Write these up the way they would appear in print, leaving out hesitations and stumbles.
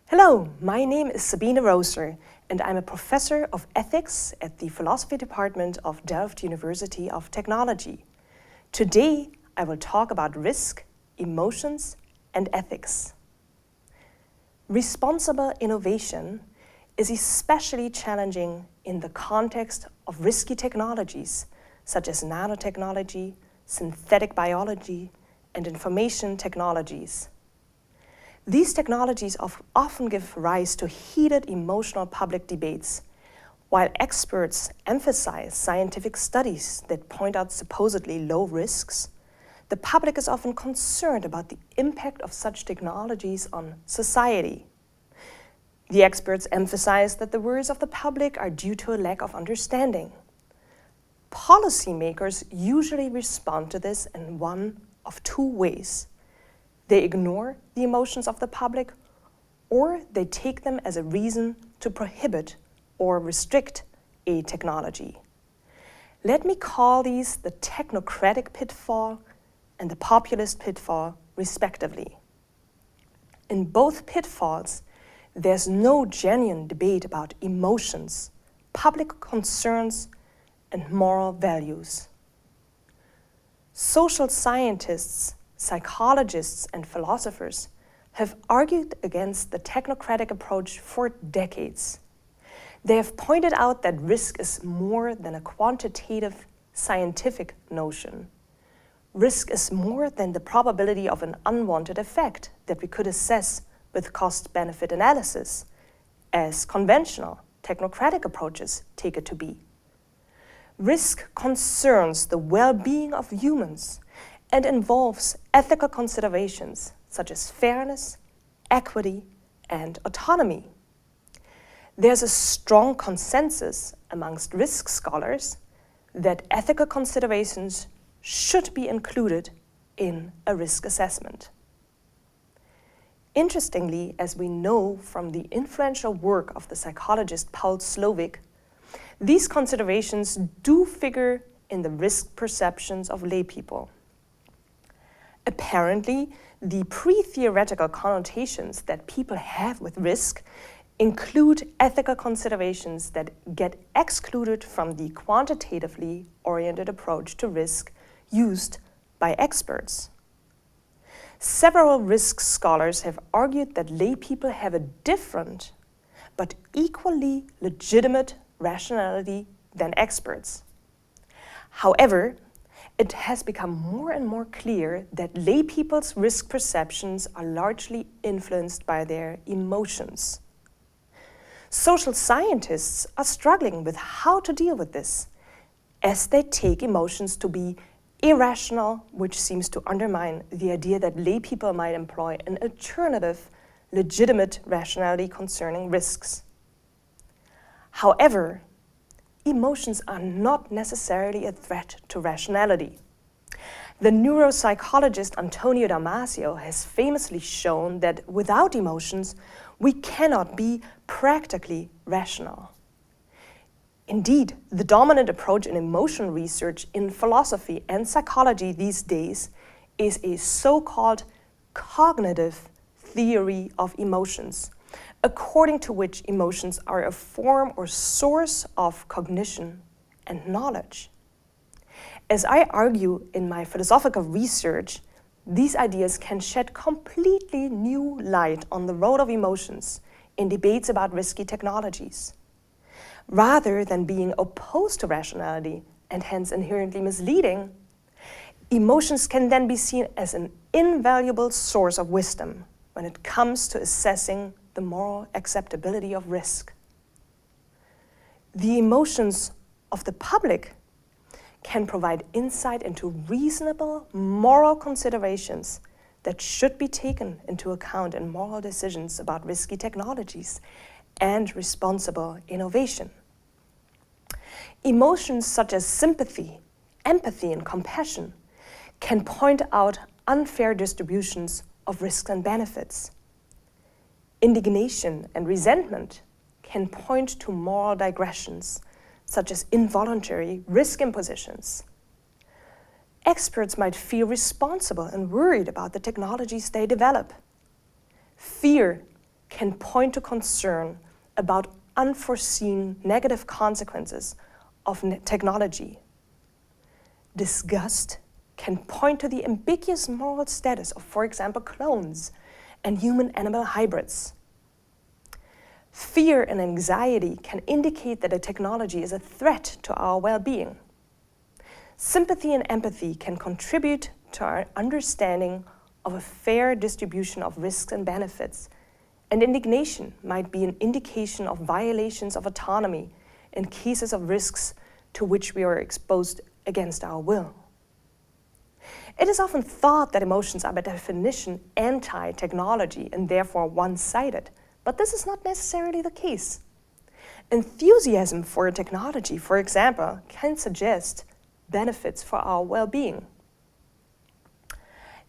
Hello, my name is Sabine Roser, and I'm a professor of ethics at the philosophy department of Delft University of Technology. Today, I will talk about risk, emotions, and ethics. Responsible innovation is especially challenging in the context of risky technologies such as nanotechnology, synthetic biology, and information technologies. These technologies often give rise to heated emotional public debates. While experts emphasize scientific studies that point out supposedly low risks, the public is often concerned about the impact of such technologies on society. The experts emphasize that the worries of the public are due to a lack of understanding. Policymakers usually respond to this in one of two ways. They ignore the emotions of the public, or they take them as a reason to prohibit or restrict a technology. Let me call these the technocratic pitfall and the populist pitfall, respectively. In both pitfalls, there's no genuine debate about emotions, public concerns, and moral values. Social scientists, psychologists, and philosophers have argued against the technocratic approach for decades. They have pointed out that risk is more than a quantitative scientific notion. Risk is more than the probability of an unwanted effect that we could assess with cost-benefit analysis, as conventional technocratic approaches take it to be. Risk concerns the well-being of humans and involves ethical considerations such as fairness, equity, and autonomy. There's a strong consensus amongst risk scholars that ethical considerations should be included in a risk assessment. Interestingly, as we know from the influential work of the psychologist Paul Slovic, these considerations do figure in the risk perceptions of laypeople. Apparently, the pre-theoretical connotations that people have with risk include ethical considerations that get excluded from the quantitatively oriented approach to risk used by experts. Several risk scholars have argued that laypeople have a different but equally legitimate rationality than experts. However, it has become more and more clear that laypeople's risk perceptions are largely influenced by their emotions. Social scientists are struggling with how to deal with this, as they take emotions to be irrational, which seems to undermine the idea that laypeople might employ an alternative, legitimate rationality concerning risks. However, emotions are not necessarily a threat to rationality. The neuropsychologist Antonio Damasio has famously shown that without emotions, we cannot be practically rational. Indeed, the dominant approach in emotion research in philosophy and psychology these days is a so-called cognitive theory of emotions, according to which emotions are a form or source of cognition and knowledge. As I argue in my philosophical research, these ideas can shed completely new light on the role of emotions in debates about risky technologies. Rather than being opposed to rationality and hence inherently misleading, emotions can then be seen as an invaluable source of wisdom when it comes to assessing the moral acceptability of risk. The emotions of the public can provide insight into reasonable moral considerations that should be taken into account in moral decisions about risky technologies and responsible innovation. Emotions such as sympathy, empathy, and compassion can point out unfair distributions of risks and benefits. Indignation and resentment can point to moral digressions, such as involuntary risk impositions. Experts might feel responsible and worried about the technologies they develop. Fear can point to concern about unforeseen negative consequences of technology. Disgust can point to the ambiguous moral status of, for example, clones and human-animal hybrids. Fear and anxiety can indicate that a technology is a threat to our well-being. Sympathy and empathy can contribute to our understanding of a fair distribution of risks and benefits, and indignation might be an indication of violations of autonomy in cases of risks to which we are exposed against our will. It is often thought that emotions are by definition anti-technology and therefore one-sided, but this is not necessarily the case. Enthusiasm for a technology, for example, can suggest benefits for our well-being.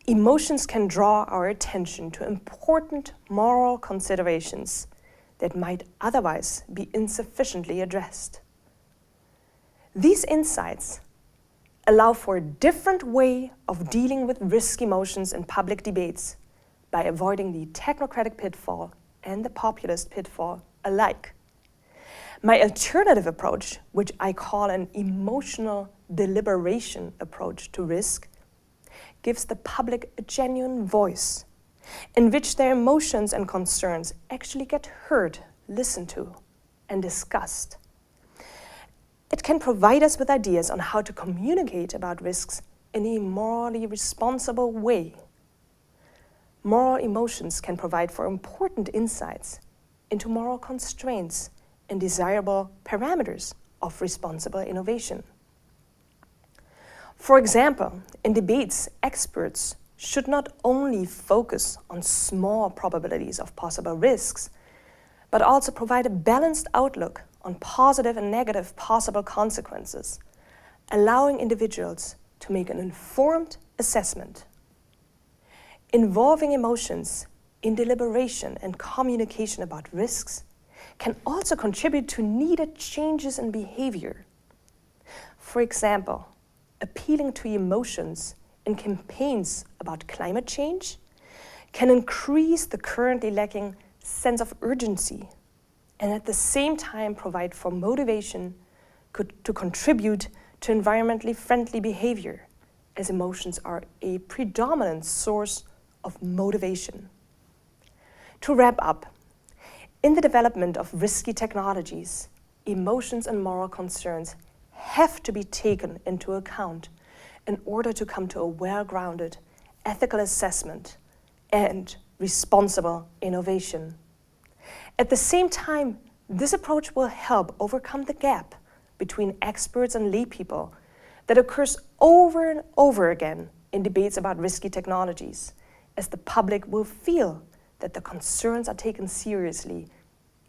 Emotions can draw our attention to important moral considerations that might otherwise be insufficiently addressed. These insights allow for a different way of dealing with risk emotions in public debates by avoiding the technocratic pitfall and the populist pitfall alike. My alternative approach, which I call an emotional deliberation approach to risk, gives the public a genuine voice in which their emotions and concerns actually get heard, listened to, and discussed. It can provide us with ideas on how to communicate about risks in a morally responsible way. Moral emotions can provide for important insights into moral constraints and desirable parameters of responsible innovation. For example, in debates, experts should not only focus on small probabilities of possible risks, but also provide a balanced outlook on positive and negative possible consequences, allowing individuals to make an informed assessment. Involving emotions in deliberation and communication about risks can also contribute to needed changes in behavior. For example, appealing to emotions in campaigns about climate change can increase the currently lacking sense of urgency and at the same time provide for motivation to contribute to environmentally friendly behavior, as emotions are a predominant source of motivation. To wrap up, in the development of risky technologies, emotions and moral concerns have to be taken into account in order to come to a well-grounded ethical assessment and responsible innovation. At the same time, this approach will help overcome the gap between experts and laypeople that occurs over and over again in debates about risky technologies, as the public will feel that the concerns are taken seriously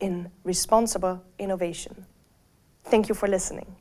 in responsible innovation. Thank you for listening.